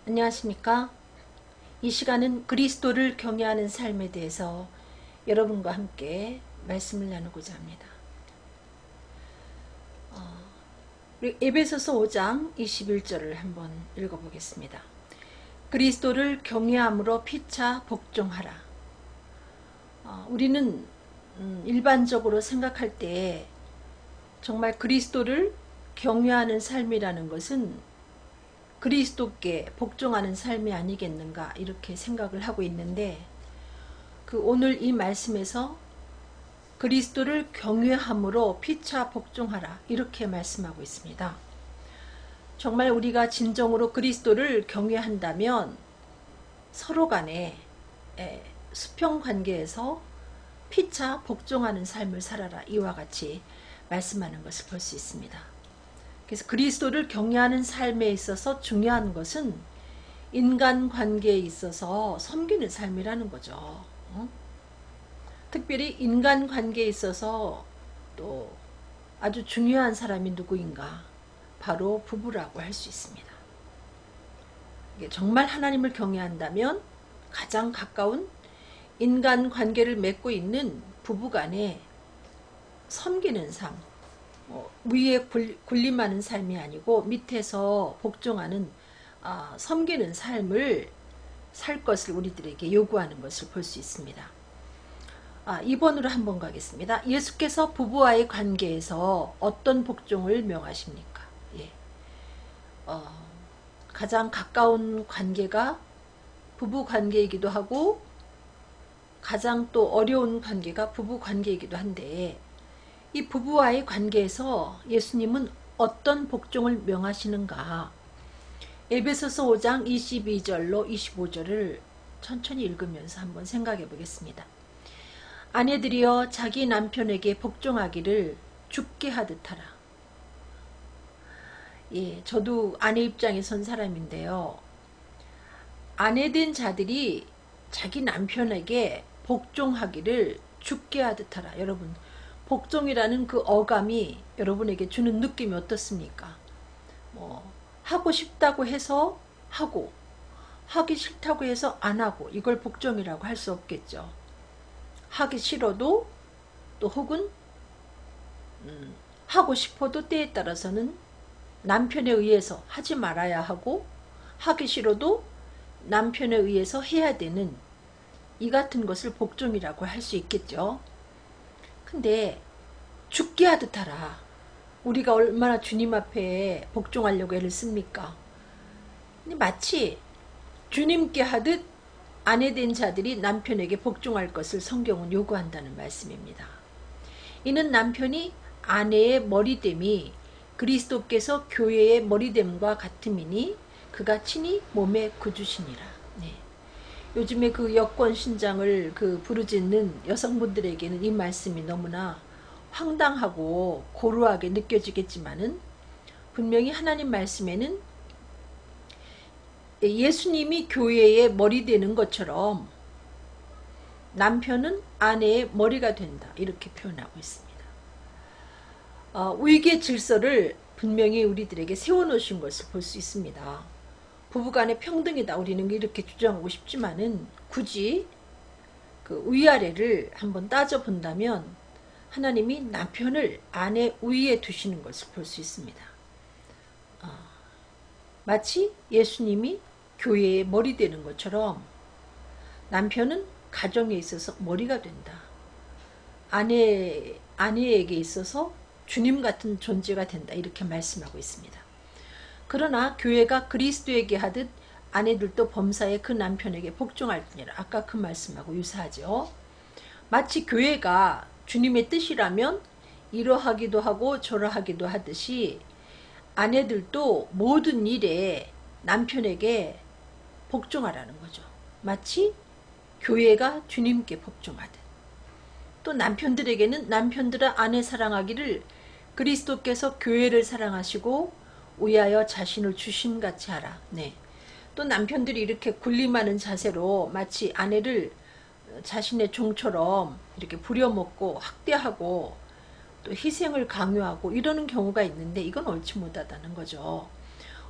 안녕하십니까? 이 시간은 그리스도를 경외하는 삶에 대해서 여러분과 함께 말씀을 나누고자 합니다. 우리 에베소서 5장 21절을 한번 읽어보겠습니다. 그리스도를 경외함으로 피차 복종하라. 우리는 일반적으로 생각할 때 정말 그리스도를 경외하는 삶이라는 것은 그리스도께 복종하는 삶이 아니겠는가 이렇게 생각을 하고 있는데, 오늘 이 말씀에서 그리스도를 경외함으로 피차 복종하라 이렇게 말씀하고 있습니다. 정말 우리가 진정으로 그리스도를 경외한다면 서로 간에 수평 관계에서 피차 복종하는 삶을 살아라, 이와 같이 말씀하는 것을 볼 수 있습니다. 그래서 그리스도를 경외하는 삶에 있어서 중요한 것은 인간관계에 있어서 섬기는 삶이라는 거죠. 특별히 인간관계에 있어서 또 아주 중요한 사람이 누구인가? 바로 부부라고 할 수 있습니다. 정말 하나님을 경외한다면 가장 가까운 인간관계를 맺고 있는 부부간에 섬기는 삶, 위에 군림하는 삶이 아니고 밑에서 복종하는 섬기는 삶을 살 것을 우리들에게 요구하는 것을 볼 수 있습니다. 2번으로 한번 가겠습니다. 예수께서 부부와의 관계에서 어떤 복종을 명하십니까? 가장 가까운 관계가 부부 관계이기도 하고 가장 또 어려운 관계가 부부 관계이기도 한데, 이 부부와의 관계에서 예수님은 어떤 복종을 명하시는가? 에베소서 5장 22절로 25절을 천천히 읽으면서 한번 생각해 보겠습니다. 아내들이여 자기 남편에게 복종하기를 죽게 하듯 하라. 저도 아내 입장에 선 사람인데요. 아내된 자들이 자기 남편에게 복종하기를 죽게 하듯 하라. 여러분, 복종이라는 그 어감이 여러분에게 주는 느낌이 어떻습니까? 하고 싶다고 해서 하고, 하기 싫다고 해서 안 하고, 이걸 복종이라고 할 수 없겠죠. 하기 싫어도, 또 혹은 하고 싶어도 때에 따라서는 남편에 의해서 하지 말아야 하고, 하기 싫어도 남편에 의해서 해야 되는 이 같은 것을 복종이라고 할 수 있겠죠. 근데 죽게 하듯 하라. 우리가 얼마나 주님 앞에 복종하려고 애를 씁니까? 근데 마치 주님께 하듯 아내된 자들이 남편에게 복종할 것을 성경은 요구한다는 말씀입니다. 이는 남편이 아내의 머리됨이 그리스도께서 교회의 머리됨과 같음이니 그가 친히 몸의 구주시니라. 요즘에 그 여권 신장을 부르짖는 여성분들에게는 이 말씀이 너무나 황당하고 고루하게 느껴지겠지만은, 분명히 하나님 말씀에는 예수님이 교회의 머리 되는 것처럼 남편은 아내의 머리가 된다, 이렇게 표현하고 있습니다. 위계 질서를 분명히 우리들에게 세워놓으신 것을 볼 수 있습니다. 부부간의 평등이다, 우리는 이렇게 주장하고 싶지만은 굳이 그 위아래를 한번 따져본다면 하나님이 남편을 아내 위에 두시는 것을 볼 수 있습니다. 마치 예수님이 교회의 머리 되는 것처럼 남편은 가정에 있어서 머리가 된다. 아내에게 있어서 주님 같은 존재가 된다, 이렇게 말씀하고 있습니다. 그러나 교회가 그리스도에게 하듯 아내들도 범사에 그 남편에게 복종할지니라. 아까 그 말씀하고 유사하죠. 마치 교회가 주님의 뜻이라면 이러하기도 하고 저러하기도 하듯이 아내들도 모든 일에 남편에게 복종하라는 거죠. 마치 교회가 주님께 복종하듯. 또 남편들에게는 남편들의 아내 사랑하기를 그리스도께서 교회를 사랑하시고 위하여 자신을 주심같이 하라. 또 남편들이 이렇게 군림하는 자세로 마치 아내를 자신의 종처럼 이렇게 부려먹고 학대하고 또 희생을 강요하고 이러는 경우가 있는데, 이건 옳지 못하다는 거죠.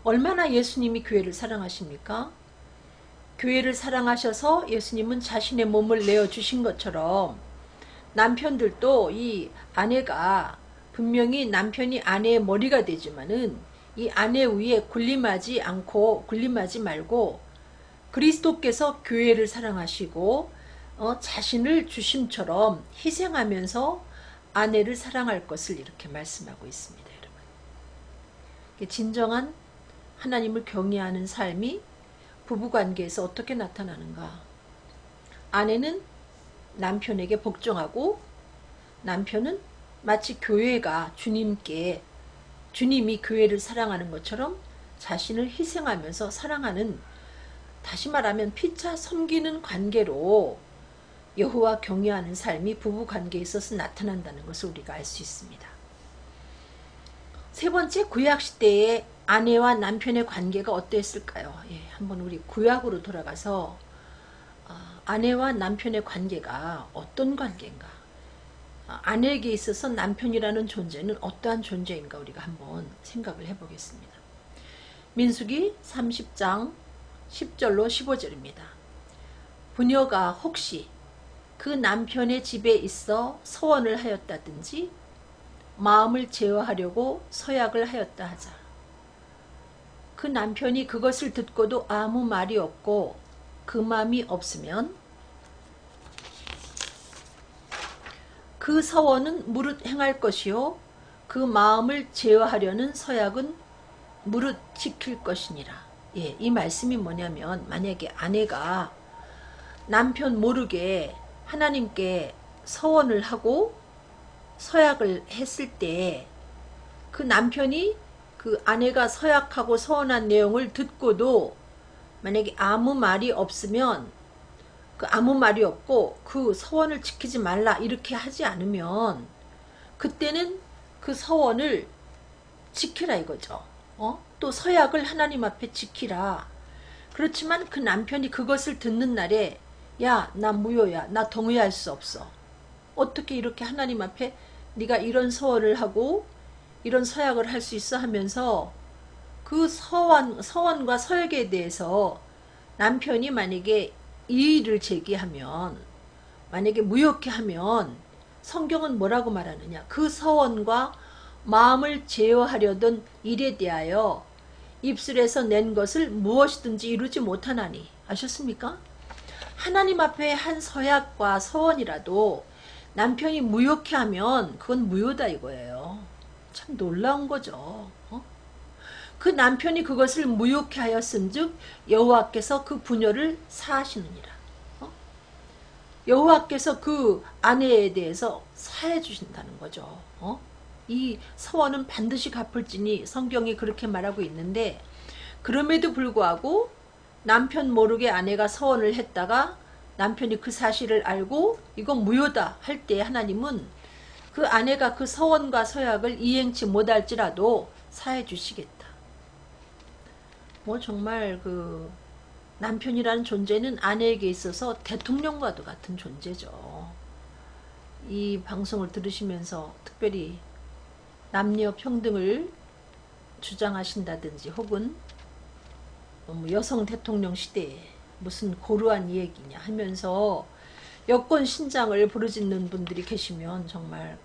얼마나 예수님이 교회를 사랑하십니까? 교회를 사랑하셔서 예수님은 자신의 몸을 내어주신 것처럼 남편들도 이 아내가 분명히 남편이 아내의 머리가 되지만은 이 아내 위에 군림하지 말고 그리스도께서 교회를 사랑하시고 자신을 주심처럼 희생하면서 아내를 사랑할 것을 이렇게 말씀하고 있습니다. 여러분, 진정한 하나님을 경외하는 삶이 부부관계에서 어떻게 나타나는가? 아내는 남편에게 복종하고 남편은 마치 교회가 주님이 교회를 사랑하는 것처럼 자신을 희생하면서 사랑하는, 다시 말하면 피차 섬기는 관계로 여호와 경외하는 삶이 부부관계에 있어서 나타난다는 것을 우리가 알 수 있습니다. 세 번째, 구약시대의 아내와 남편의 관계가 어땠을까요? 한번 우리 구약으로 돌아가서 아내와 남편의 관계가 어떤 관계인가, 아내에게 있어서 남편이라는 존재는 어떠한 존재인가 우리가 한번 생각을 해보겠습니다. 민수기 30장 10절로 15절입니다. 부녀가 혹시 그 남편의 집에 있어 서원을 하였다든지 마음을 제어하려고 서약을 하였다 하자. 그 남편이 그것을 듣고도 아무 말이 없고 그 마음이 없으면 그 서원은 무릇 행할 것이요 그 마음을 제어하려는 서약은 무릇 지킬 것이니라. 이 말씀이 뭐냐면, 만약에 아내가 남편 모르게 하나님께 서원을 하고 서약을 했을 때 그 남편이 그 아내가 서약하고 서원한 내용을 듣고도 만약에 아무 말이 없으면, 그 아무 말이 없고 그 서원을 지키지 말라 이렇게 하지 않으면 그때는 그 서원을 지키라 이거죠. 또 서약을 하나님 앞에 지키라. 그렇지만 그 남편이 그것을 듣는 날에 야, 나 무효야, 나 동의할 수 없어, 어떻게 이렇게 하나님 앞에 네가 이런 서원을 하고 이런 서약을 할 수 있어 하면서 그 서원과 서약에 대해서 남편이 만약에 이의를 제기하면, 만약에 무효케 하면 성경은 뭐라고 말하느냐, 그 서원과 마음을 제어하려던 일에 대하여 입술에서 낸 것을 무엇이든지 이루지 못하나니. 아셨습니까? 하나님 앞에 한 서약과 서원이라도 남편이 무효케 하면 그건 무효다 이거예요. 참 놀라운 거죠. 그 남편이 그것을 무효케 하였은즉 여호와께서 그 부녀를 사하시느니라. 여호와께서 그 아내에 대해서 사해 주신다는 거죠. 이 서원은 반드시 갚을지니 성경이 그렇게 말하고 있는데, 그럼에도 불구하고 남편 모르게 아내가 서원을 했다가 남편이 그 사실을 알고 이건 무효다 할 때 하나님은 그 아내가 그 서원과 서약을 이행치 못할지라도 사해 주시겠다. 뭐 정말 그 남편이라는 존재는 아내에게 있어서 대통령과도 같은 존재죠. 이 방송을 들으시면서 특별히 남녀 평등을 주장하신다든지 혹은 여성 대통령 시대에 무슨 고루한 얘기냐 하면서 여권 신장을 부르짖는 분들이 계시면 정말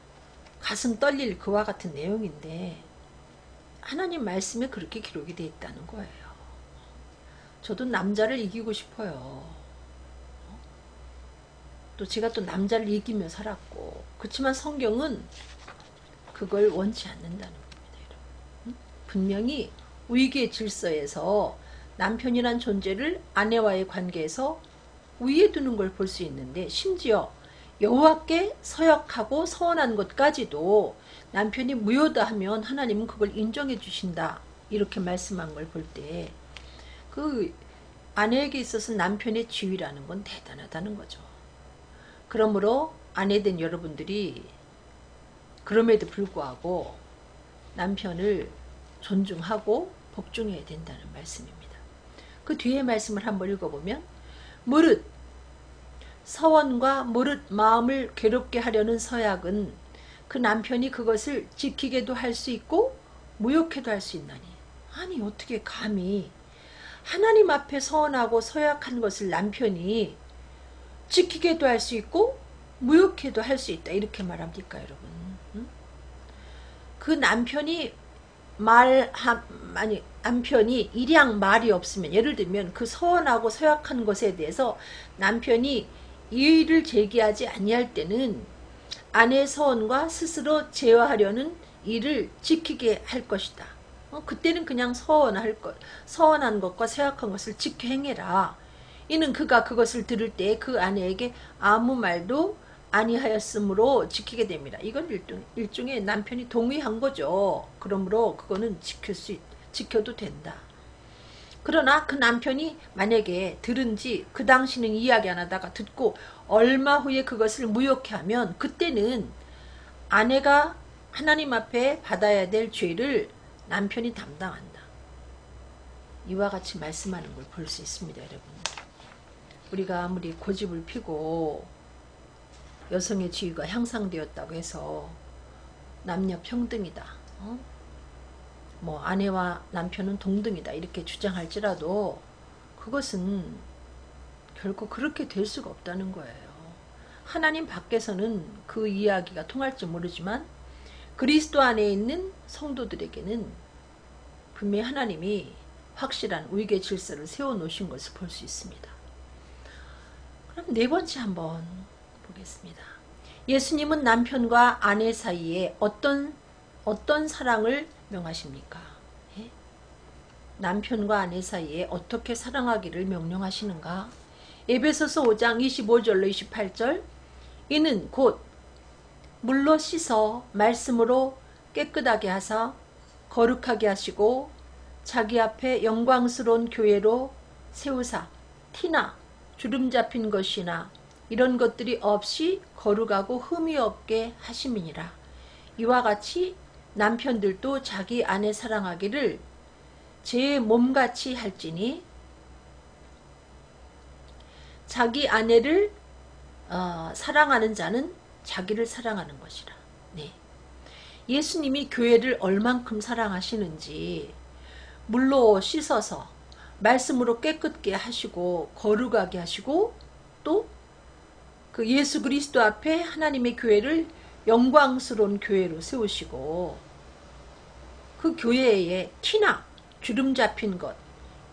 가슴 떨릴 그와 같은 내용인데, 하나님 말씀에 그렇게 기록이 되어 있다는 거예요. 저도 남자를 이기고 싶어요. 또 제가 또 남자를 이기며 살았고, 그렇지만 성경은 그걸 원치 않는다는 겁니다. 분명히 위계의 질서에서 남편이란 존재를 아내와의 관계에서 위에 두는 걸 볼 수 있는데, 심지어 여호와께 서약하고 서원한 것까지도 남편이 무효다 하면 하나님은 그걸 인정해 주신다 이렇게 말씀한 걸 볼 때 그 아내에게 있어서 남편의 지위라는 건 대단하다는 거죠. 그러므로 아내된 여러분들이 그럼에도 불구하고 남편을 존중하고 복종해야 된다는 말씀입니다. 그 뒤에 말씀을 한번 읽어보면, 무릇 서원과 무릇 마음을 괴롭게 하려는 서약은 그 남편이 그것을 지키게도 할 수 있고 무효케도 할 수 있나니. 아니 어떻게 감히 하나님 앞에 서원하고 서약한 것을 남편이 지키게도 할 수 있고 무효케도 할 수 있다 이렇게 말합니까 여러분? 응? 그 남편이 남편이 일양 말이 없으면, 예를 들면 그 서원하고 서약한 것에 대해서 남편이 이의를 제기하지 아니할 때는 아내의 서원과 스스로 제어하려는 일을 지키게 할 것이다. 그때는 그냥 서원한 것과 서약한 것을 지켜 행해라. 이는 그가 그것을 들을 때 그 아내에게 아무 말도 아니하였으므로 지키게 됩니다. 이건 일종의 남편이 동의한 거죠. 그러므로 그거는 지켜도 된다. 그러나 그 남편이 만약에 들은지 그 당시는 이야기 안 하다가 듣고 얼마 후에 그것을 무효케 하면 그때는 아내가 하나님 앞에 받아야 될 죄를 남편이 담당한다. 이와 같이 말씀하는 걸 볼 수 있습니다. 여러분. 우리가 아무리 고집을 피고 여성의 지위가 향상되었다고 해서 남녀 평등이다. 뭐 아내와 남편은 동등이다 이렇게 주장할지라도 그것은 결코 그렇게 될 수가 없다는 거예요. 하나님 밖에서는 그 이야기가 통할지 모르지만 그리스도 안에 있는 성도들에게는 분명히 하나님이 확실한 위계 질서를 세워놓으신 것을 볼 수 있습니다. 그럼 네 번째 한번 보겠습니다. 예수님은 남편과 아내 사이에 어떤 사랑을 명하십니까? 예? 남편과 아내 사이에 어떻게 사랑하기를 명령하시는가? 에베소서 5장 25절로 28절 이는 곧 물로 씻어 말씀으로 깨끗하게 하사 거룩하게 하시고 자기 앞에 영광스러운 교회로 세우사 티나 주름 잡힌 것이나 이런 것들이 없이 거룩하고 흠이 없게 하심이니라. 이와 같이 남편들도 자기 아내 사랑하기를 제 몸같이 할지니 자기 아내를 사랑하는 자는 자기를 사랑하는 것이라. 네. 예수님이 교회를 얼만큼 사랑하시는지 물로 씻어서 말씀으로 깨끗게 하시고 거룩하게 하시고 또 그 예수 그리스도 앞에 하나님의 교회를 영광스러운 교회로 세우시고 그 교회에 티나 주름 잡힌 것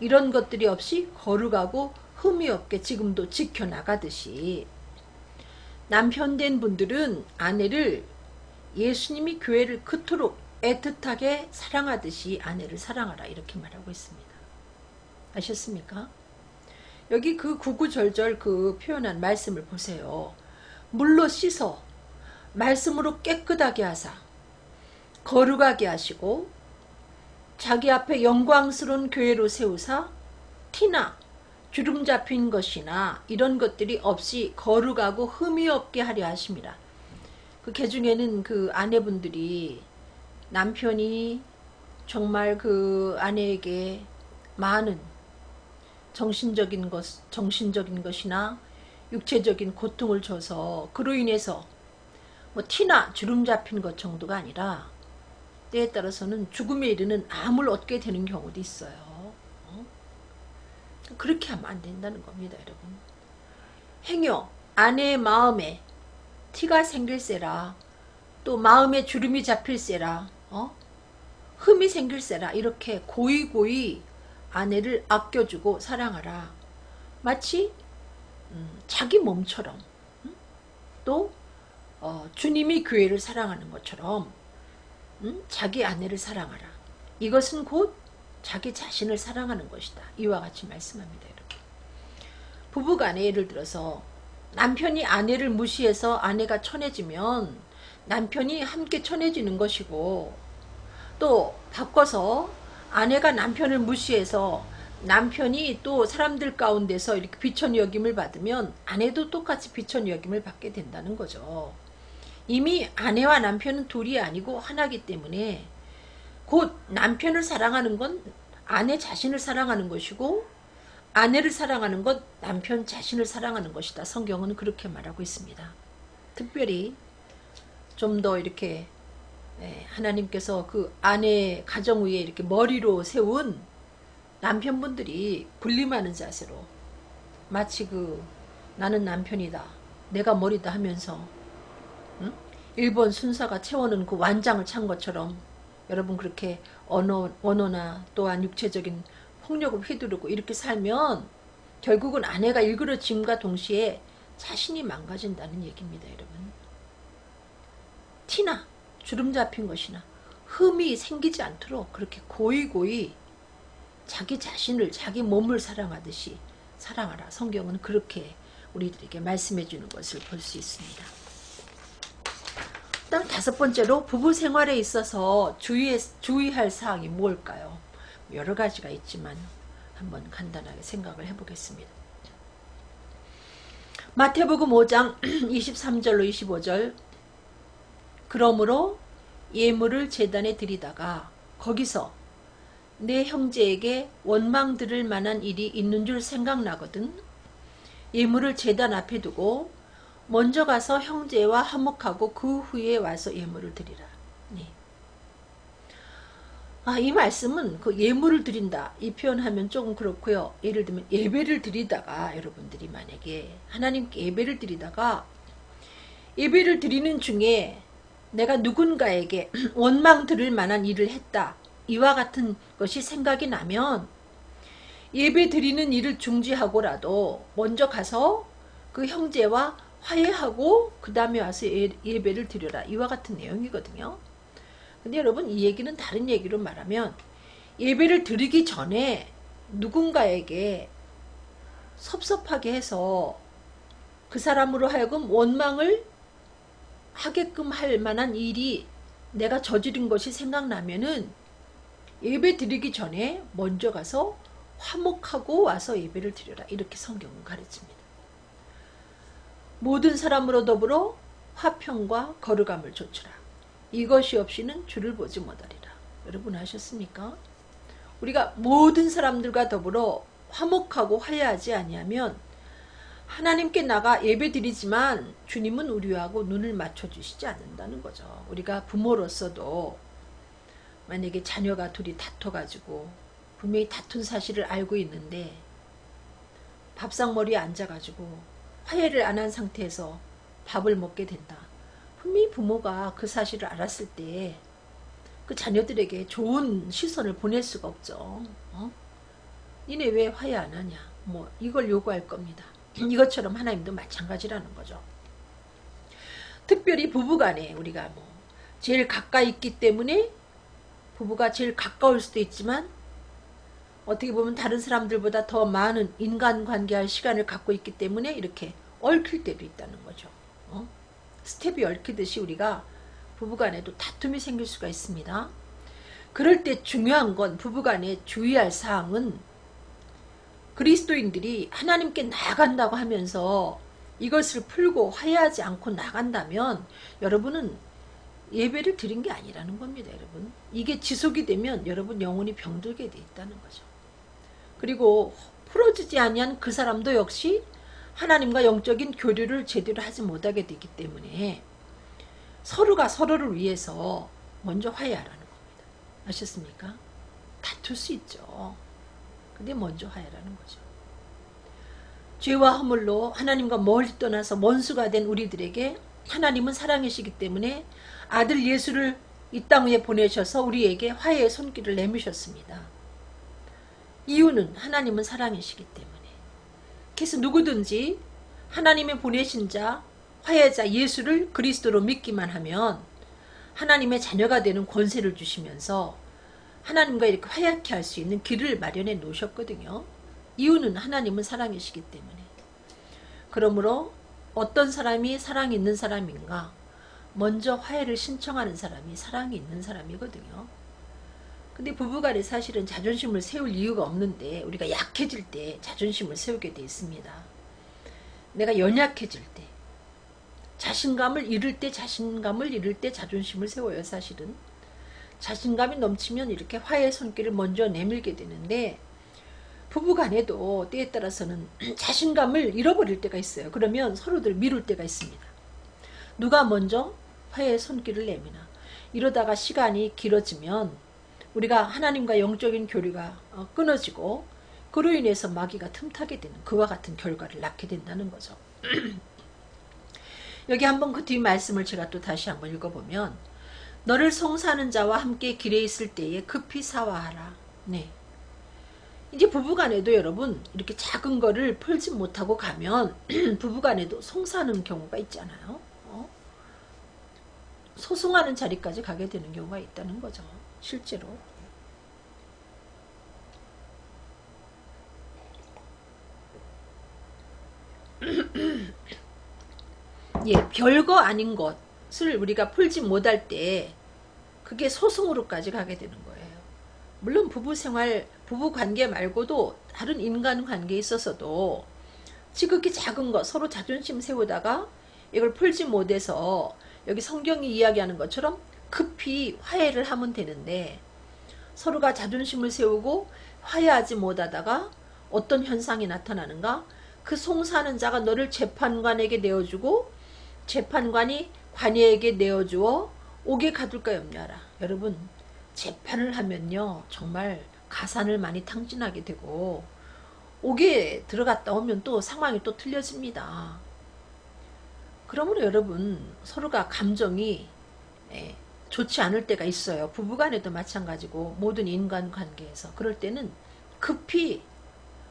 이런 것들이 없이 거룩하고 흠이 없게 지금도 지켜나가듯이 남편된 분들은 아내를 예수님이 교회를 그토록 애틋하게 사랑하듯이 아내를 사랑하라 이렇게 말하고 있습니다. 아셨습니까? 여기 그 구구절절 그 표현한 말씀을 보세요. 물로 씻어 말씀으로 깨끗하게 하사 거룩하게 하시고 자기 앞에 영광스러운 교회로 세우사 티나 주름 잡힌 것이나 이런 것들이 없이 거룩하고 흠이 없게 하려 하십니다. 그 개중에는 그 아내분들이 남편이 정말 그 아내에게 많은 정신적인 것이나 육체적인 고통을 줘서 그로 인해서 뭐 티나 주름 잡힌 것 정도가 아니라 때에 따라서는 죽음에 이르는 암을 얻게 되는 경우도 있어요. 그렇게 하면 안 된다는 겁니다, 여러분. 행여 아내의 마음에 티가 생길세라, 또 마음에 주름이 잡힐세라, 흠이 생길세라 이렇게 고이 아내를 아껴주고 사랑하라. 마치 자기 몸처럼 또 주님이 교회를 사랑하는 것처럼 자기 아내를 사랑하라. 이것은 곧 자기 자신을 사랑하는 것이다. 이와 같이 말씀합니다. 이렇게. 부부간에 예를 들어서 남편이 아내를 무시해서 아내가 천해지면 남편이 함께 천해지는 것이고 또 바꿔서 아내가 남편을 무시해서 남편이 또 사람들 가운데서 이렇게 비천 여김을 받으면 아내도 똑같이 비천 여김을 받게 된다는 거죠. 이미 아내와 남편은 둘이 아니고 하나이기 때문에 곧 남편을 사랑하는 건 아내 자신을 사랑하는 것이고 아내를 사랑하는 것 남편 자신을 사랑하는 것이다. 성경은 그렇게 말하고 있습니다. 특별히 좀 더 이렇게 예, 하나님께서 그 아내 가정 위에 이렇게 머리로 세운 남편분들이 군림하는 자세로 마치 그 나는 남편이다, 내가 머리다 하면서 응? 일본 순사가 채워는 그 완장을 찬 것처럼 여러분 그렇게 언어나 또한 육체적인 폭력을 휘두르고 이렇게 살면 결국은 아내가 일그러짐과 동시에 자신이 망가진다는 얘기입니다. 여러분, 티나 주름 잡힌 것이나 흠이 생기지 않도록 그렇게 고이고이 자기 자신을, 자기 몸을 사랑하듯이 사랑하라. 성경은 그렇게 우리들에게 말씀해 주는 것을 볼 수 있습니다. 그 다음 5번째로 부부 생활에 있어서 주의할 사항이 뭘까요? 여러 가지가 있지만 한번 간단하게 생각을 해보겠습니다. 마태복음 5장 23절로 25절, 그러므로 예물을 제단에 드리다가 거기서 내 형제에게 원망 들을 만한 일이 있는 줄 생각나거든 예물을 제단 앞에 두고 먼저 가서 형제와 화목하고 그 후에 와서 예물을 드리라. 네. 이 말씀은 그 예물을 드린다 이 표현하면 조금 그렇고요. 예를 들면 예배를 드리다가 여러분들이 만약에 하나님께 예배를 드리다가 예배를 드리는 중에 내가 누군가에게 원망 들을 만한 일을 했다, 이와 같은 것이 생각이 나면 예배 드리는 일을 중지하고라도 먼저 가서 그 형제와 화해하고 그 다음에 와서 예배를 드려라, 이와 같은 내용이거든요. 근데 여러분, 이 얘기는 다른 얘기로 말하면 예배를 드리기 전에 누군가에게 섭섭하게 해서 그 사람으로 하여금 원망을 하게끔 할 만한 일이 내가 저지른 것이 생각나면은 예배 드리기 전에 먼저 가서 화목하고 와서 예배를 드려라, 이렇게 성경은 가르칩니다. 모든 사람으로 더불어 화평과 거룩함을 좇으라. 이것이 없이는 주를 보지 못하리라. 여러분 아셨습니까? 우리가 모든 사람들과 더불어 화목하고 화해하지 아니하면 하나님께 나가 예배 드리지만 주님은 우리하고 눈을 맞춰주시지 않는다는 거죠. 우리가 부모로서도 만약에 자녀가 둘이 다퉈가지고 분명히 다툰 사실을 알고 있는데 밥상머리에 앉아가지고 화해를 안 한 상태에서 밥을 먹게 된다. 분명히 부모가 그 사실을 알았을 때 그 자녀들에게 좋은 시선을 보낼 수가 없죠. 니네 왜 화해 안 하냐, 뭐 이걸 요구할 겁니다. 이것처럼 하나님도 마찬가지라는 거죠. 특별히 부부간에 우리가 뭐 제일 가까이 있기 때문에 부부가 제일 가까울 수도 있지만 어떻게 보면 다른 사람들보다 더 많은 인간관계할 시간을 갖고 있기 때문에 이렇게 얽힐 때도 있다는 거죠. 스텝이 얽히듯이 우리가 부부간에도 다툼이 생길 수가 있습니다. 그럴 때 중요한 건, 부부간에 주의할 사항은 그리스도인들이 하나님께 나아간다고 하면서 이것을 풀고 화해하지 않고 나간다면 여러분은 예배를 드린 게 아니라는 겁니다. 여러분, 이게 지속이 되면 여러분 영혼이 병들게 돼 있다는 거죠. 그리고 풀어지지 아니한 그 사람도 역시 하나님과 영적인 교류를 제대로 하지 못하게 되기 때문에 서로가 서로를 위해서 먼저 화해하라는 겁니다. 아셨습니까? 다툴 수 있죠. 근데 먼저 화해라는 거죠. 죄와 허물로 하나님과 멀리 떠나서 원수가 된 우리들에게 하나님은 사랑이시기 때문에 아들 예수를 이 땅 위에 보내셔서 우리에게 화해의 손길을 내미셨습니다. 이유는 하나님은 사랑이시기 때문에. 그래서 누구든지 하나님의 보내신 자, 화해자 예수를 그리스도로 믿기만 하면 하나님의 자녀가 되는 권세를 주시면서 하나님과 이렇게 화해케 할 수 있는 길을 마련해 놓으셨거든요. 이유는 하나님은 사랑이시기 때문에. 그러므로 어떤 사람이 사랑이 있는 사람인가? 먼저 화해를 신청하는 사람이 사랑이 있는 사람이거든요. 근데 부부간에 사실은 자존심을 세울 이유가 없는데 우리가 약해질 때 자존심을 세우게 돼 있습니다. 내가 연약해질 때, 자신감을 잃을 때 자존심을 세워요. 사실은 자신감이 넘치면 이렇게 화해의 손길을 먼저 내밀게 되는데, 부부간에도 때에 따라서는 자신감을 잃어버릴 때가 있어요. 그러면 서로들 미룰 때가 있습니다. 누가 먼저 화해의 손길을 내미나. 이러다가 시간이 길어지면 우리가 하나님과 영적인 교류가 끊어지고 그로 인해서 마귀가 틈타게 되는 그와 같은 결과를 낳게 된다는 거죠. 여기 한번 그 뒤 말씀을 제가 또 다시 한번 읽어보면 너를 송사하는 자와 함께 길에 있을 때에 급히 사화하라. 네. 이제 부부간에도 여러분 이렇게 작은 거를 풀지 못하고 가면 부부간에도 송사하는 경우가 있잖아요. 소송하는 자리까지 가게 되는 경우가 있다는 거죠. 실제로. 예, 별거 아닌 것을 우리가 풀지 못할 때 그게 소송으로까지 가게 되는 거예요. 물론 부부생활, 부부관계 말고도 다른 인간관계에 있어서도 지극히 작은 것 서로 자존심 세우다가 이걸 풀지 못해서 여기 성경이 이야기하는 것처럼 급히 화해를 하면 되는데 서로가 자존심을 세우고 화해하지 못하다가 어떤 현상이 나타나는가? 그 송사하는 자가 너를 재판관에게 내어주고 재판관이 관이에게 내어주어 옥에 가둘까 염려하라. 여러분 재판을 하면요 정말 가산을 많이 탕진하게 되고 옥에 들어갔다 오면 또 상황이 또 틀려집니다. 그러므로 여러분 서로가 감정이 좋지 않을 때가 있어요. 부부간에도 마찬가지고 모든 인간관계에서 그럴 때는 급히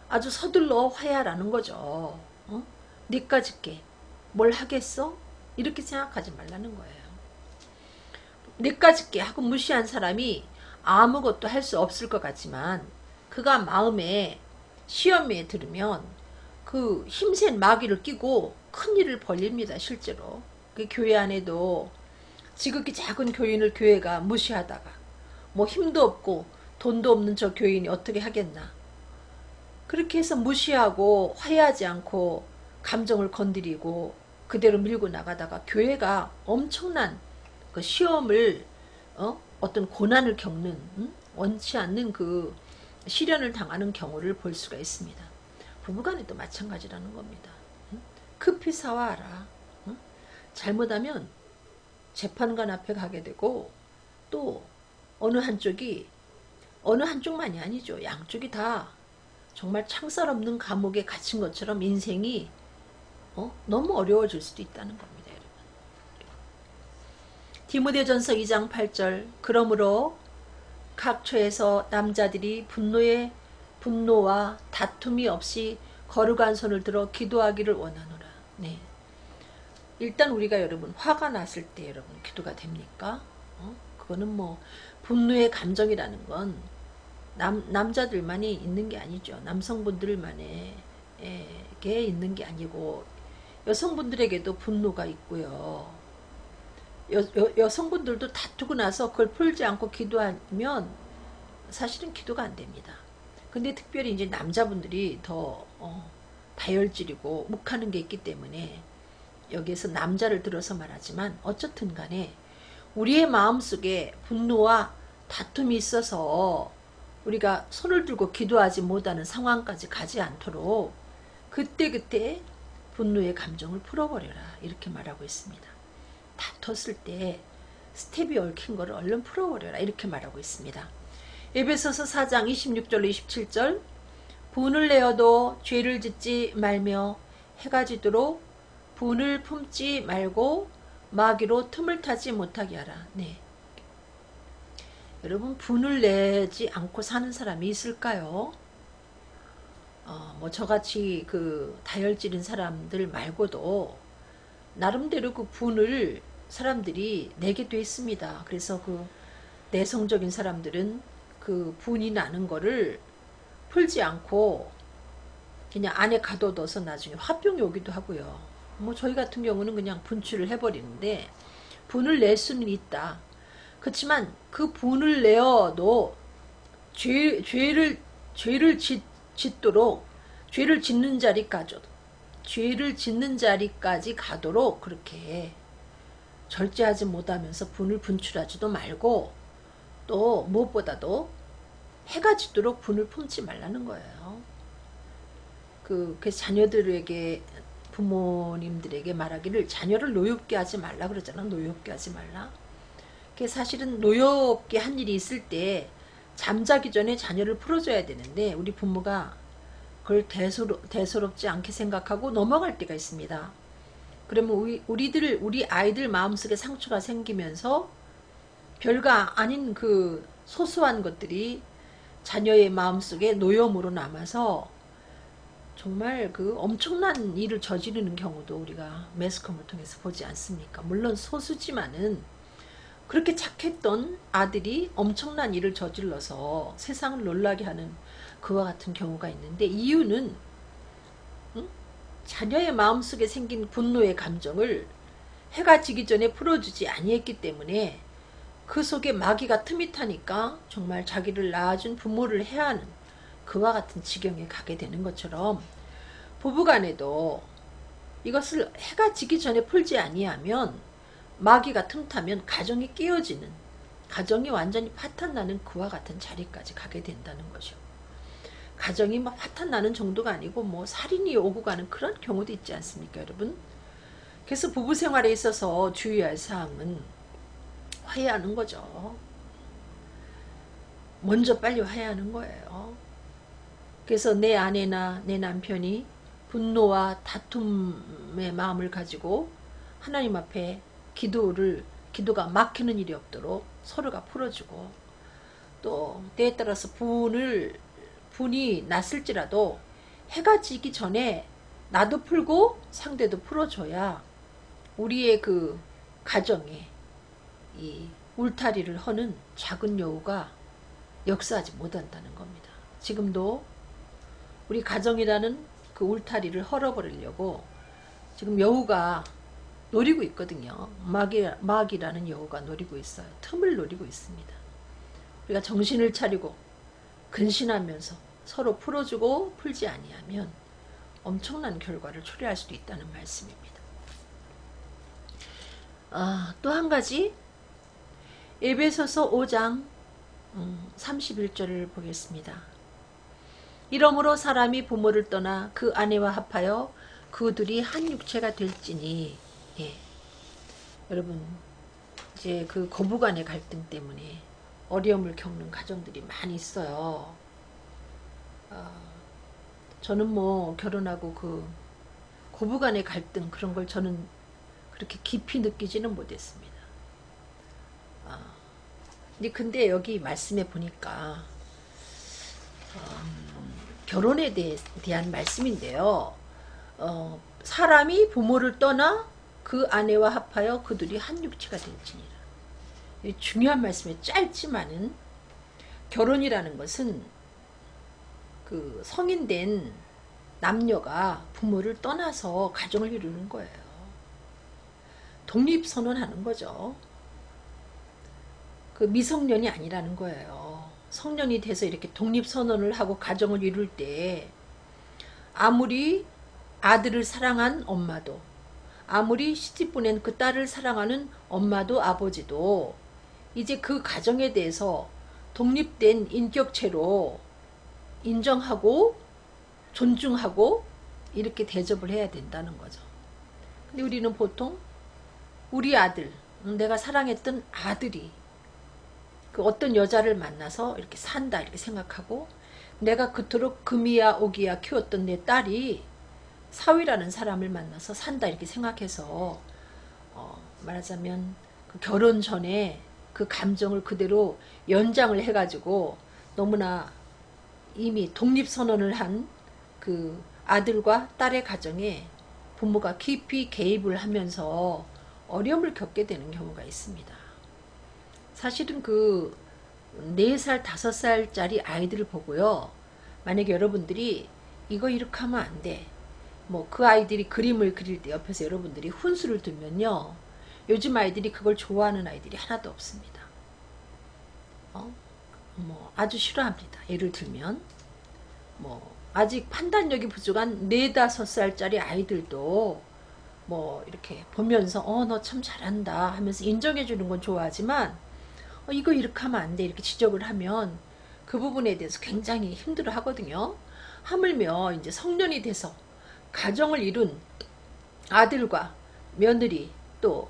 아주 서둘러 화해하라는 거죠. 니까짓게 뭘 하겠어? 이렇게 생각하지 말라는 거예요. 니까짓게 하고 무시한 사람이 아무것도 할 수 없을 것 같지만 그가 마음에 시험에 들으면 그 힘센 마귀를 끼고 큰일을 벌립니다. 실제로. 그 교회 안에도 지극히 작은 교인을 교회가 무시하다가 뭐 힘도 없고 돈도 없는 저 교인이 어떻게 하겠나. 그렇게 해서 무시하고 화해하지 않고 감정을 건드리고 그대로 밀고 나가다가 교회가 엄청난 그 시험을 어떤 고난을 겪는 원치 않는 그 시련을 당하는 경우를 볼 수가 있습니다. 부부간에도 마찬가지라는 겁니다. 급히 사화하라. 잘못하면 재판관 앞에 가게 되고 또 어느 한쪽만이 아니죠. 양쪽이 다 정말 창살 없는 감옥에 갇힌 것처럼 인생이 너무 어려워질 수도 있다는 겁니다. 여러분. 디모데전서 2장 8절 그러므로 각처에서 남자들이 분노와 다툼이 없이 거룩한 손을 들어 기도하기를 원하노라. 네. 일단 우리가 여러분 화가 났을 때 여러분 기도가 됩니까? 그거는 뭐 분노의 감정이라는 건 남자들만이 있는 게 아니죠. 남성분들만에게 있는 게 아니고 여성분들에게도 분노가 있고요. 여성분들도 다투고 나서 그걸 풀지 않고 기도하면 사실은 기도가 안 됩니다. 근데 특별히 이제 남자분들이 더 다혈질이고 묵하는 게 있기 때문에 여기에서 남자를 들어서 말하지만 어쨌든 간에 우리의 마음속에 분노와 다툼이 있어서 우리가 손을 들고 기도하지 못하는 상황까지 가지 않도록 그때그때 분노의 감정을 풀어버려라 이렇게 말하고 있습니다. 다퉜을 때 스텝이 얽힌 거를 얼른 풀어버려라 이렇게 말하고 있습니다. 에베소서 4장 26절로 27절 분을 내어도 죄를 짓지 말며 해가 지도록 분을 품지 말고 마귀로 틈을 타지 못하게 하라. 네. 여러분 분을 내지 않고 사는 사람이 있을까요? 뭐 저같이 그 다혈질인 사람들 말고도 나름대로 그 분을 사람들이 내게 돼 있습니다. 그래서 그 내성적인 사람들은 그 분이 나는 거를 풀지 않고 그냥 안에 가둬둬서 나중에 화병이 오기도 하고요. 뭐 저희 같은 경우는 그냥 분출을 해버리는데 분을 낼 수는 있다. 그렇지만 그 분을 내어도 죄를 짓도록 죄를 짓는 자리까지 가도록 그렇게 절제하지 못하면서 분을 분출하지도 말고 또 무엇보다도 해가 지도록 분을 품지 말라는 거예요. 그 자녀들에게 부모님들에게 말하기를 자녀를 노엽게 하지 말라 그러잖아. 노엽게 하지 말라. 그게 사실은 노엽게 한 일이 있을 때 잠자기 전에 자녀를 풀어줘야 되는데 우리 부모가 그걸 대수롭지 않게 생각하고 넘어갈 때가 있습니다. 그러면 우리 아이들 마음속에 상처가 생기면서 별거 아닌 그 소소한 것들이 자녀의 마음속에 노염으로 남아서 정말 그 엄청난 일을 저지르는 경우도 우리가 매스컴을 통해서 보지 않습니까? 물론 소수지만은 그렇게 착했던 아들이 엄청난 일을 저질러서 세상을 놀라게 하는 그와 같은 경우가 있는데, 이유는 자녀의 마음속에 생긴 분노의 감정을 해가 지기 전에 풀어주지 아니했기 때문에 그 속에 마귀가 틈이 타니까 정말 자기를 낳아준 부모를 해야 하는 그와 같은 지경에 가게 되는 것처럼, 부부간에도 이것을 해가 지기 전에 풀지 아니하면 마귀가 틈타면 가정이 깨어지는, 가정이 완전히 파탄나는 그와 같은 자리까지 가게 된다는 거죠. 가정이 막 파탄나는 정도가 아니고 뭐 살인이 오고 가는 그런 경우도 있지 않습니까, 여러분? 그래서 부부 생활에 있어서 주의할 사항은 화해하는 거죠. 먼저 빨리 화해하는 거예요. 그래서 내 아내나 내 남편이 분노와 다툼의 마음을 가지고 하나님 앞에 기도가 막히는 일이 없도록 서로가 풀어주고, 또 때에 따라서 분이 났을지라도 해가 지기 전에 나도 풀고 상대도 풀어줘야 우리의 그 가정에 이 울타리를 허는 작은 여우가 역사하지 못한다는 겁니다. 지금도 우리 가정이라는 그 울타리를 헐어버리려고 지금 여우가 노리고 있거든요. 마귀라는 여우가 노리고 있어요. 틈을 노리고 있습니다. 우리가 정신을 차리고 근신하면서 서로 풀어주고 풀지 아니하면 엄청난 결과를 초래할 수도 있다는 말씀입니다. 또 한 가지, 에베소서 5장 31절을 보겠습니다. 이러므로 사람이 부모를 떠나 그 아내와 합하여 그들이 한 육체가 될지니. 여러분, 이제 그 고부간의 갈등 때문에 어려움을 겪는 가정들이 많이 있어요. 저는 뭐 결혼하고 그 고부간의 갈등 그런 걸 저는 그렇게 깊이 느끼지는 못했습니다. 근데 여기 말씀에 보니까 결혼에 대한 말씀인데요. 사람이 부모를 떠나 그 아내와 합하여 그들이 한 육체가 될지니라. 중요한 말씀이 짧지만은, 결혼이라는 것은 그 성인된 남녀가 부모를 떠나서 가정을 이루는 거예요. 독립선언하는 거죠. 그 미성년이 아니라는 거예요. 성년이 돼서 이렇게 독립선언을 하고 가정을 이룰 때 아무리 아들을 사랑한 엄마도, 아무리 시집 보낸 그 딸을 사랑하는 엄마도 아버지도 이제 그 가정에 대해서 독립된 인격체로 인정하고 존중하고 이렇게 대접을 해야 된다는 거죠. 근데 우리는 보통 우리 아들, 내가 사랑했던 아들이 그 어떤 여자를 만나서 이렇게 산다 이렇게 생각하고, 내가 그토록 금이야 오기야 키웠던 내 딸이 사위라는 사람을 만나서 산다 이렇게 생각해서 말하자면 그 결혼 전에 그 감정을 그대로 연장을 해가지고 너무나 이미 독립선언을 한 그 아들과 딸의 가정에 부모가 깊이 개입을 하면서 어려움을 겪게 되는 경우가 있습니다. 사실은 그 4살, 5살짜리 아이들을 보고요, 만약에 여러분들이 이거 이렇게 하면 안 돼, 뭐 그 아이들이 그림을 그릴 때 옆에서 여러분들이 훈수를 두면요, 요즘 아이들이 그걸 좋아하는 아이들이 하나도 없습니다. 뭐 아주 싫어합니다. 예를 들면 뭐 아직 판단력이 부족한 4, 5살짜리 아이들도 뭐 이렇게 보면서 너 참 잘한다 하면서 인정해 주는 건 좋아하지만, 이거 이렇게 하면 안 돼 이렇게 지적을 하면 그 부분에 대해서 굉장히 힘들어 하거든요. 하물며 이제 성년이 돼서 가정을 이룬 아들과 며느리, 또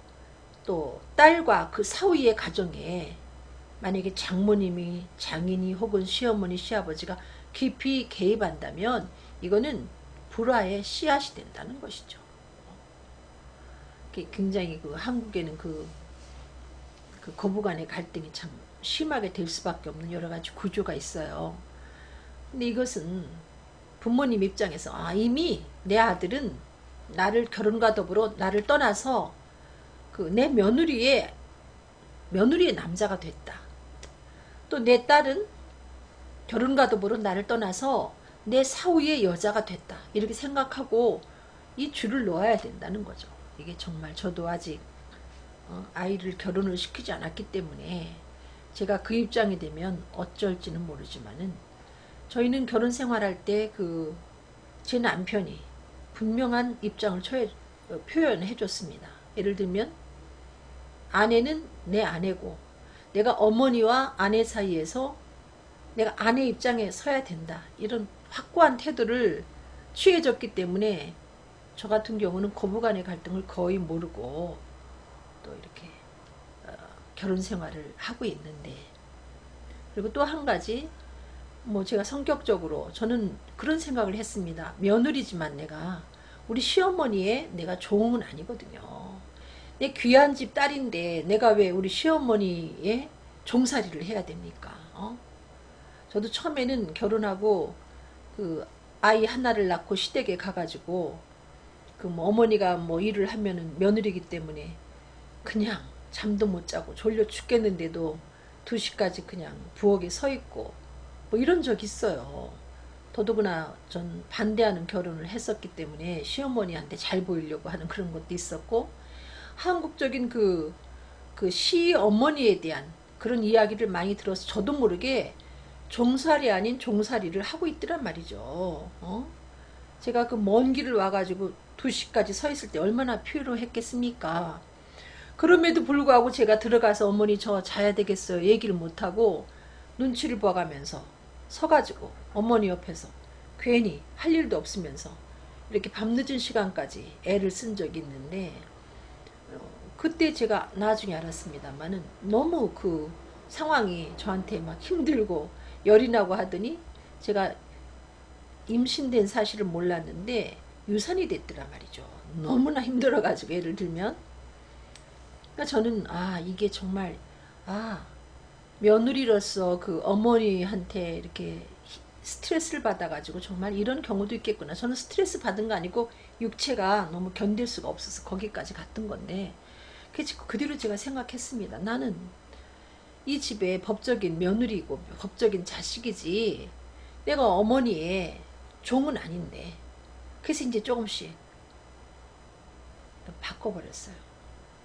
또 딸과 그 사위의 가정에 만약에 장모님이, 장인이 혹은 시어머니, 시아버지가 깊이 개입한다면 이거는 불화의 씨앗이 된다는 것이죠. 굉장히 그 한국에는 그 고부간의 갈등이 참 심하게 될 수밖에 없는 여러 가지 구조가 있어요. 근데 이것은 부모님 입장에서 이미 내 아들은 나를 결혼과 더불어 나를 떠나서 그 내 며느리의 남자가 됐다. 또 내 딸은 결혼과 더불어 나를 떠나서 내 사위의 여자가 됐다. 이렇게 생각하고 이 줄을 놓아야 된다는 거죠. 이게 정말 저도 아직 아이를 결혼을 시키지 않았기 때문에 제가 그 입장이 되면 어쩔지는 모르지만은 저희는 결혼 생활할 때 제 남편이 분명한 입장을 표현해 줬습니다. 예를 들면 아내는 내 아내고 내가 어머니와 아내 사이에서 내가 아내 입장에 서야 된다. 이런 확고한 태도를 취해줬기 때문에 저 같은 경우는 고부간의 갈등을 거의 모르고 또 이렇게 결혼 생활을 하고 있는데, 그리고 또 한 가지 제가 성격적으로 저는 그런 생각을 했습니다. 며느리지만 내가 우리 시어머니의 내가 종은 아니거든요. 내 귀한 집 딸인데 내가 왜 우리 시어머니의 종살이를 해야 됩니까? 저도 처음에는 결혼하고 그 아이 하나를 낳고 시댁에 가가지고 어머니가 일을 하면은 며느리기 때문에 그냥 잠도 못 자고 졸려 죽겠는데도 2시까지 그냥 부엌에 서 있고 이런 적 있어요. 더더구나 전 반대하는 결혼을 했었기 때문에 시어머니한테 잘 보이려고 하는 그런 것도 있었고, 한국적인 그 시어머니에 대한 그런 이야기를 많이 들어서 저도 모르게 종살이 아닌 종살이를 하고 있더란 말이죠. 제가 그 먼 길을 와가지고 2시까지 서 있을 때 얼마나 피로했겠습니까? 그럼에도 불구하고 제가 들어가서 어머니 저 자야 되겠어요 얘기를 못하고 눈치를 봐가면서 서가지고 어머니 옆에서 괜히 할 일도 없으면서 이렇게 밤늦은 시간까지 애를 쓴 적이 있는데, 그때 제가 나중에 알았습니다만은 너무 그 상황이 저한테 막 힘들고 열이 나고 하더니 제가 임신된 사실을 몰랐는데 유산이 됐더라 말이죠. 너무나 힘들어가지고 예를 들면, 그러니까 저는 이게 정말 며느리로서 그 어머니한테 이렇게 스트레스를 받아가지고 정말 이런 경우도 있겠구나. 저는 스트레스 받은 거 아니고 육체가 너무 견딜 수가 없어서 거기까지 갔던 건데, 그 뒤로 제가 생각했습니다. 나는 이 집의 법적인 며느리고 법적인 자식이지 내가 어머니의 종은 아닌데. 그래서 이제 조금씩 바꿔버렸어요.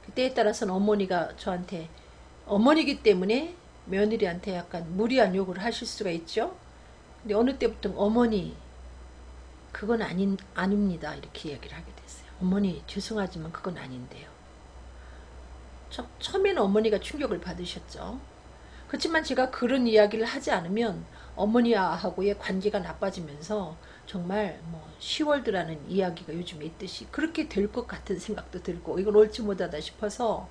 그때에 따라서는 어머니가 저한테 어머니기 때문에 며느리한테 약간 무리한 요구를 하실 수가 있죠. 근데 어느 때부터 어머니 그건 아닙니다 이렇게 이야기를 하게 됐어요. 어머니 죄송하지만 그건 아닌데요. 처음에는 어머니가 충격을 받으셨죠. 그렇지만 제가 그런 이야기를 하지 않으면 어머니하고의 관계가 나빠지면서 정말 10월드라는 이야기가 요즘에 있듯이 그렇게 될 것 같은 생각도 들고 이걸 옳지 못하다 싶어서,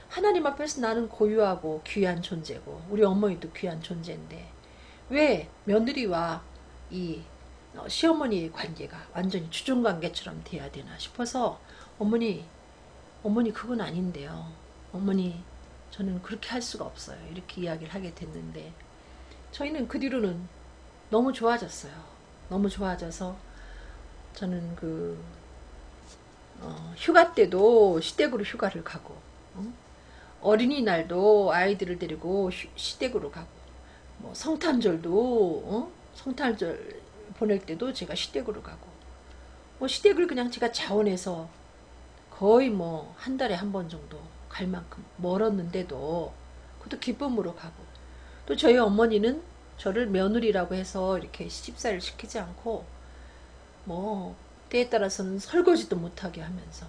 하나님 앞에서 나는 고유하고 귀한 존재고 우리 어머니도 귀한 존재인데 왜 며느리와 이 시어머니의 관계가 완전히 주종관계처럼 돼야 되나 싶어서 어머니 그건 아닌데요. 어머니 저는 그렇게 할 수가 없어요. 이렇게 이야기를 하게 됐는데, 저희는 그 뒤로는 너무 좋아졌어요. 너무 좋아져서 저는 휴가 때도 시댁으로 휴가를 가고, 어린이날도 아이들을 데리고 시댁으로 가고, 성탄절도 성탄절 보낼 때도 제가 시댁으로 가고, 시댁을 그냥 제가 자원해서 거의 한 달에 한 번 정도 갈 만큼 멀었는데도 그것도 기쁨으로 가고, 또 저희 어머니는 저를 며느리라고 해서 이렇게 시집살이를 시키지 않고 때에 따라서는 설거지도 못하게 하면서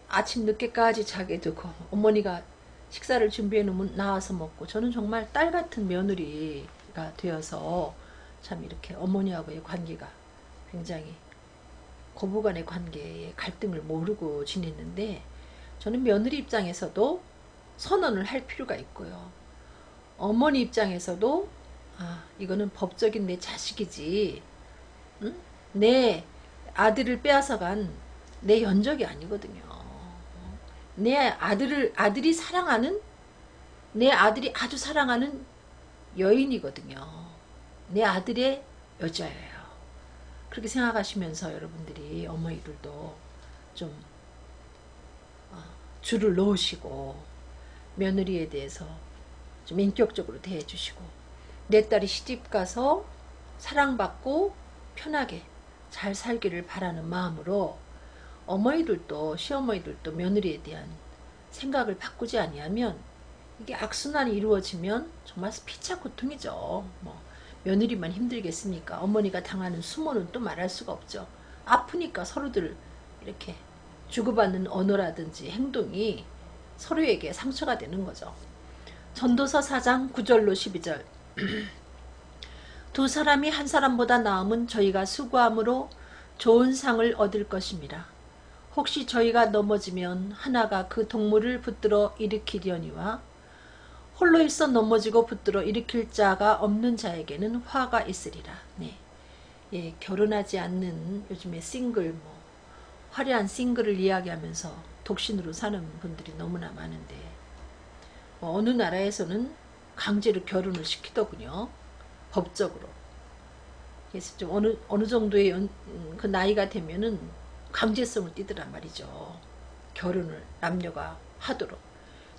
아침 늦게까지 자게 두고 어머니가 식사를 준비해 놓으면 나와서 먹고, 저는 정말 딸 같은 며느리가 되어서 참 이렇게 어머니하고의 관계가 굉장히 고부간의 관계의 갈등을 모르고 지냈는데, 저는 며느리 입장에서도 선언을 할 필요가 있고요. 어머니 입장에서도 이거는 법적인 내 자식이지, 응? 내 아들을 빼앗아간 내 연적이 아니거든요. 내 아들이 사랑하는, 내 아들이 아주 사랑하는 여인이거든요. 내 아들의 여자예요. 그렇게 생각하시면서 여러분들이 어머니들도 좀 줄을 놓으시고 며느리에 대해서 좀 인격적으로 대해주시고, 내 딸이 시집가서 사랑받고 편하게 잘 살기를 바라는 마음으로 어머니들도 시어머니들도 며느리에 대한 생각을 바꾸지 아니하면 이게 악순환이 이루어지면 정말 피차 고통이죠. 뭐 며느리만 힘들겠습니까? 어머니가 당하는 수모는 또 말할 수가 없죠. 아프니까 서로들 이렇게 주고받는 언어라든지 행동이 서로에게 상처가 되는 거죠. 전도서 4장 9절로 12절. 두 사람이 한 사람보다 나음은 저희가 수고함으로 좋은 상을 얻을 것입니다. 혹시 저희가 넘어지면 하나가 그 동물을 붙들어 일으키려니와 홀로 있어 넘어지고 붙들어 일으킬 자가 없는 자에게는 화가 있으리라. 네. 예, 결혼하지 않는 요즘에 싱글, 화려한 싱글을 이야기하면서 독신으로 사는 분들이 너무나 많은데, 어느 나라에서는 강제로 결혼을 시키더군요. 법적으로. 그래서 좀 어느 정도의 그 나이가 되면은 강제성을 띠더란 말이죠. 결혼을 남녀가 하도록.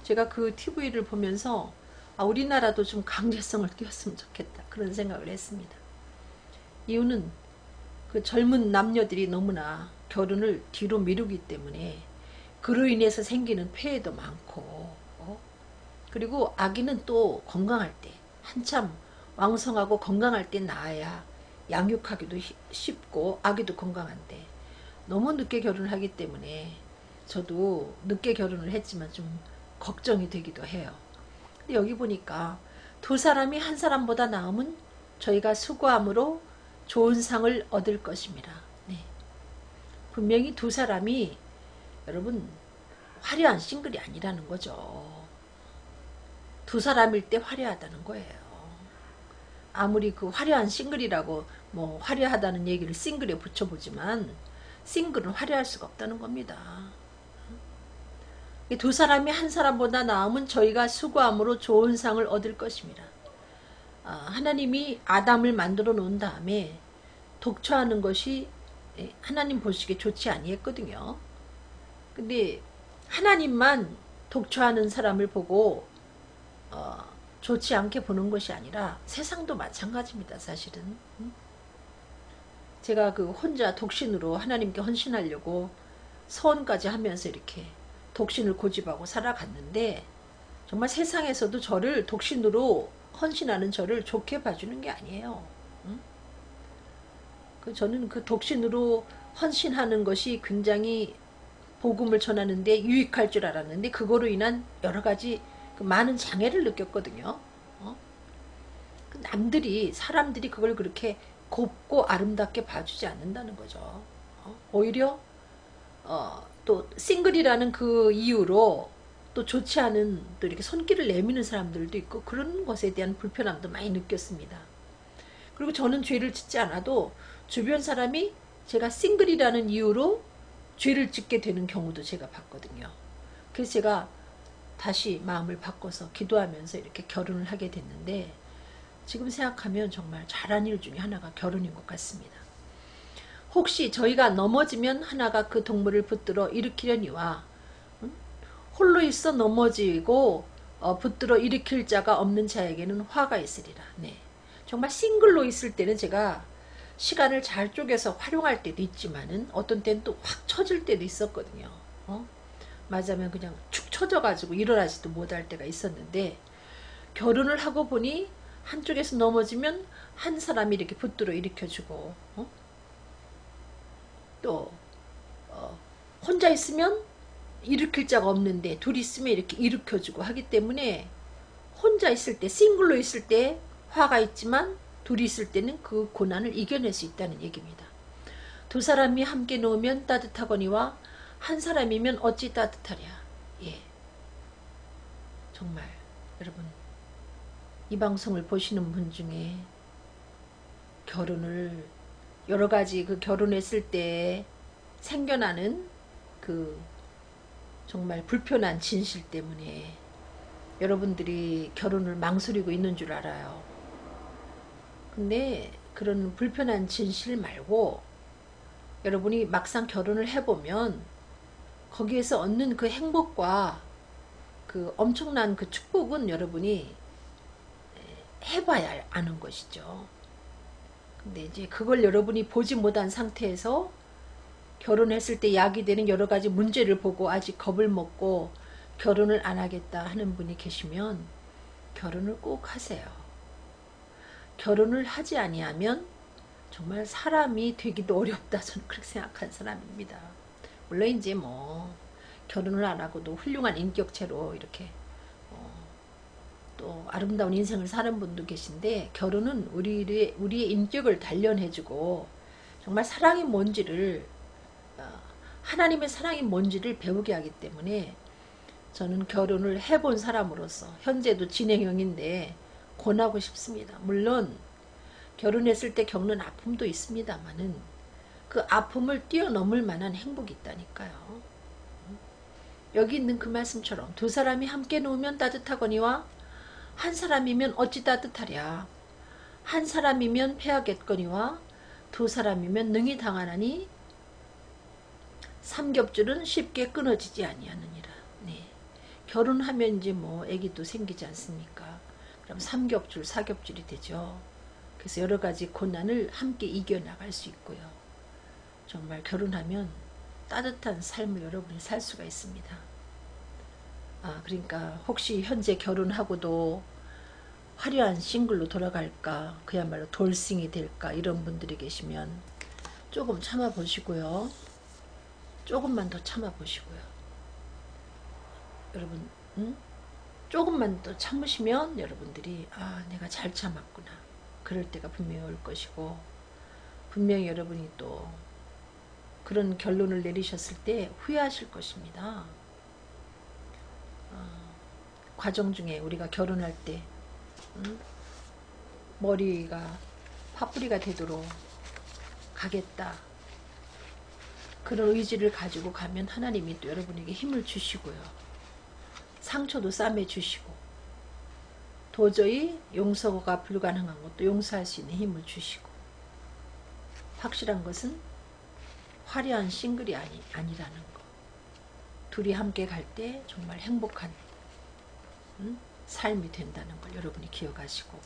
제가 그 TV를 보면서 우리나라도 좀 강제성을 띄웠으면 좋겠다, 그런 생각을 했습니다. 이유는 그 젊은 남녀들이 너무나 결혼을 뒤로 미루기 때문에 그로 인해서 생기는 폐해도 많고, 그리고 아기는 또 건강할 때, 한참 왕성하고 건강할 때 낳아야 양육하기도 쉽고 아기도 건강한데 너무 늦게 결혼을 하기 때문에 저도 늦게 결혼을 했지만 좀 걱정이 되기도 해요. 근데 여기 보니까 두 사람이 한 사람보다 나음은 저희가 수고함으로 좋은 상을 얻을 것입니다. 네. 분명히 두 사람이 여러분 화려한 싱글이 아니라는 거죠. 두 사람일 때 화려하다는 거예요. 아무리 그 화려한 싱글이라고 화려하다는 얘기를 싱글에 붙여보지만 싱글은 화려할 수가 없다는 겁니다. 두 사람이 한 사람보다 나음은 저희가 수고함으로 좋은 상을 얻을 것입니다. 하나님이 아담을 만들어 놓은 다음에 독처하는 것이 하나님 보시기에 좋지 아니했거든요. 근데 하나님만 독처하는 사람을 보고 좋지 않게 보는 것이 아니라 세상도 마찬가지입니다. 사실은. 제가 그 혼자 독신으로 하나님께 헌신하려고 서원까지 하면서 이렇게 독신을 고집하고 살아갔는데 정말 세상에서도 저를 독신으로 헌신하는 저를 좋게 봐주는 게 아니에요. 저는 그 독신으로 헌신하는 것이 굉장히 복음을 전하는데 유익할 줄 알았는데 그거로 인한 여러 가지 그 많은 장애를 느꼈거든요. 남들이 사람들이 그걸 그렇게 곱고 아름답게 봐주지 않는다는 거죠. 오히려 또 싱글이라는 그 이유로 또 좋지 않은 또 이렇게 손길을 내미는 사람들도 있고 그런 것에 대한 불편함도 많이 느꼈습니다. 그리고 저는 죄를 짓지 않아도 주변 사람이 제가 싱글이라는 이유로 죄를 짓게 되는 경우도 제가 봤거든요. 그래서 제가 다시 마음을 바꿔서 기도하면서 이렇게 결혼을 하게 됐는데 지금 생각하면 정말 잘한 일 중에 하나가 결혼인 것 같습니다. 혹시 저희가 넘어지면 하나가 그 동물을 붙들어 일으키려니와 홀로 있어 넘어지고 붙들어 일으킬 자가 없는 자에게는 화가 있으리라. 네. 정말 싱글로 있을 때는 제가 시간을 잘 쪼개서 활용할 때도 있지만은 어떤 때는 또 확 처질 때도 있었거든요. 맞으면 그냥 축 처져가지고 일어나지도 못할 때가 있었는데 결혼을 하고 보니 한쪽에서 넘어지면 한 사람이 이렇게 붙들어 일으켜주고 또 혼자 있으면 일으킬 자가 없는데 둘이 있으면 이렇게 일으켜주고 하기 때문에 혼자 있을 때 싱글로 있을 때 화가 있지만 둘이 있을 때는 그 고난을 이겨낼 수 있다는 얘기입니다. 두 사람이 함께 놓으면 따뜻하거니와 한 사람이면 어찌 따뜻하랴. 예, 정말 여러분 이 방송을 보시는 분 중에 결혼을 여러가지 그 결혼했을 때 생겨나는 그 정말 불편한 진실 때문에 여러분들이 결혼을 망설이고 있는 줄 알아요. 근데 그런 불편한 진실 말고 여러분이 막상 결혼을 해보면 거기에서 얻는 그 행복과 그 엄청난 그 축복은 여러분이 해봐야 아는 것이죠. 근데 이제 그걸 여러분이 보지 못한 상태에서 결혼했을 때 야기되는 여러 가지 문제를 보고 아직 겁을 먹고 결혼을 안 하겠다 하는 분이 계시면 결혼을 꼭 하세요. 결혼을 하지 아니하면 정말 사람이 되기도 어렵다, 저는 그렇게 생각한 사람입니다. 물론 이제 뭐 결혼을 안 하고도 훌륭한 인격체로 이렇게 또 아름다운 인생을 사는 분도 계신데, 결혼은 우리의 인격을 단련해주고 정말 사랑이 뭔지를 하나님의 사랑이 뭔지를 배우게 하기 때문에 저는 결혼을 해본 사람으로서 현재도 진행형인데 권하고 싶습니다. 물론 결혼했을 때 겪는 아픔도 있습니다만은 그 아픔을 뛰어넘을 만한 행복이 있다니까요. 여기 있는 그 말씀처럼 두 사람이 함께 누우면 따뜻하거니와 한 사람이면 어찌 따뜻하랴. 한 사람이면 패하겠거니와 두 사람이면 능히 당하나니 삼겹줄은 쉽게 끊어지지 아니하느니라. 네. 결혼하면 이제 뭐 아기도 생기지 않습니까? 그럼 삼겹줄, 사겹줄이 되죠. 그래서 여러 가지 고난을 함께 이겨나갈 수 있고요. 정말 결혼하면 따뜻한 삶을 여러분이 살 수가 있습니다. 그러니까 혹시 현재 결혼하고도 화려한 싱글로 돌아갈까, 그야말로 돌싱이 될까, 이런 분들이 계시면 조금 참아보시고요. 조금만 더 참아보시고요. 여러분, 조금만 더 참으시면 여러분들이 내가 잘 참았구나, 그럴 때가 분명히 올 것이고, 분명히 여러분이 또 그런 결론을 내리셨을 때 후회하실 것입니다. 과정 중에 우리가 결혼할 때 머리가 파뿌리가 되도록 가겠다, 그런 의지를 가지고 가면 하나님이 또 여러분에게 힘을 주시고요. 상처도 싸매 주시고 도저히 용서가 불가능한 것도 용서할 수 있는 힘을 주시고, 확실한 것은 화려한 싱글이 아니라는 거. 둘이 함께 갈 때 정말 행복한 삶이 된다는 걸 여러분이 기억하시고,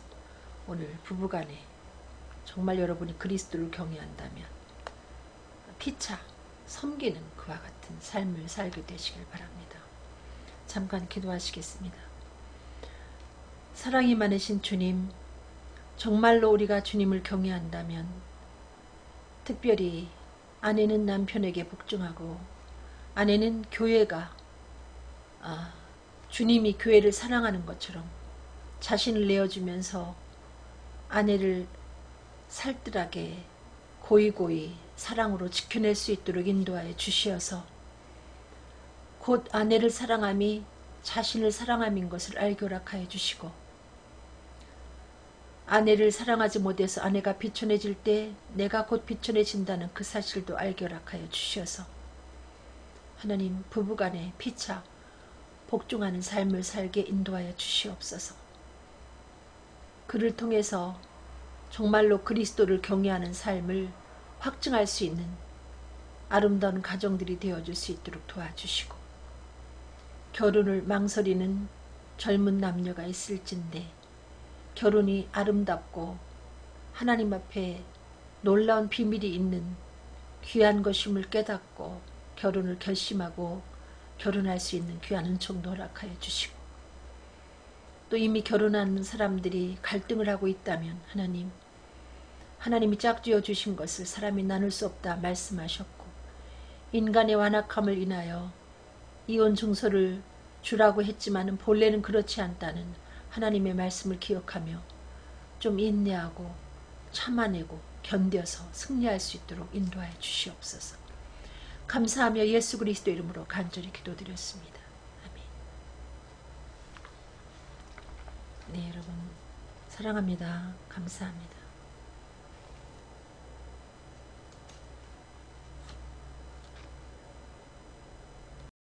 오늘 부부간에 정말 여러분이 그리스도를 경외한다면 피차 섬기는 그와 같은 삶을 살게 되시길 바랍니다. 잠깐 기도하시겠습니다. 사랑이 많으신 주님, 정말로 우리가 주님을 경외한다면 특별히 아내는 남편에게 복종하고 아내는 교회가 주님이 교회를 사랑하는 것처럼 자신을 내어주면서 아내를 살뜰하게 고이고이 사랑으로 지켜낼 수 있도록 인도하여 주시어서 곧 아내를 사랑함이 자신을 사랑함인 것을 알교락하여 주시고, 아내를 사랑하지 못해서 아내가 비천해질 때 내가 곧 비천해진다는 그 사실도 알교락하여 주셔서 하나님, 부부간에 피차 복종하는 삶을 살게 인도하여 주시옵소서. 그를 통해서 정말로 그리스도를 경외하는 삶을 확증할 수 있는 아름다운 가정들이 되어줄 수 있도록 도와주시고, 결혼을 망설이는 젊은 남녀가 있을진데 결혼이 아름답고 하나님 앞에 놀라운 비밀이 있는 귀한 것임을 깨닫고 결혼을 결심하고 결혼할 수 있는 귀한 은총도 허락하여 주시고, 또 이미 결혼한 사람들이 갈등을 하고 있다면 하나님이 짝지어 주신 것을 사람이 나눌 수 없다 말씀하셨고, 인간의 완악함을 인하여 이혼 증서를 주라고 했지만 본래는 그렇지 않다는 하나님의 말씀을 기억하며 좀 인내하고 참아내고 견뎌서 승리할 수 있도록 인도하여 주시옵소서. 감사하며 예수 그리스도 이름으로 간절히 기도드렸습니다. 네, 여러분 사랑합니다. 감사합니다.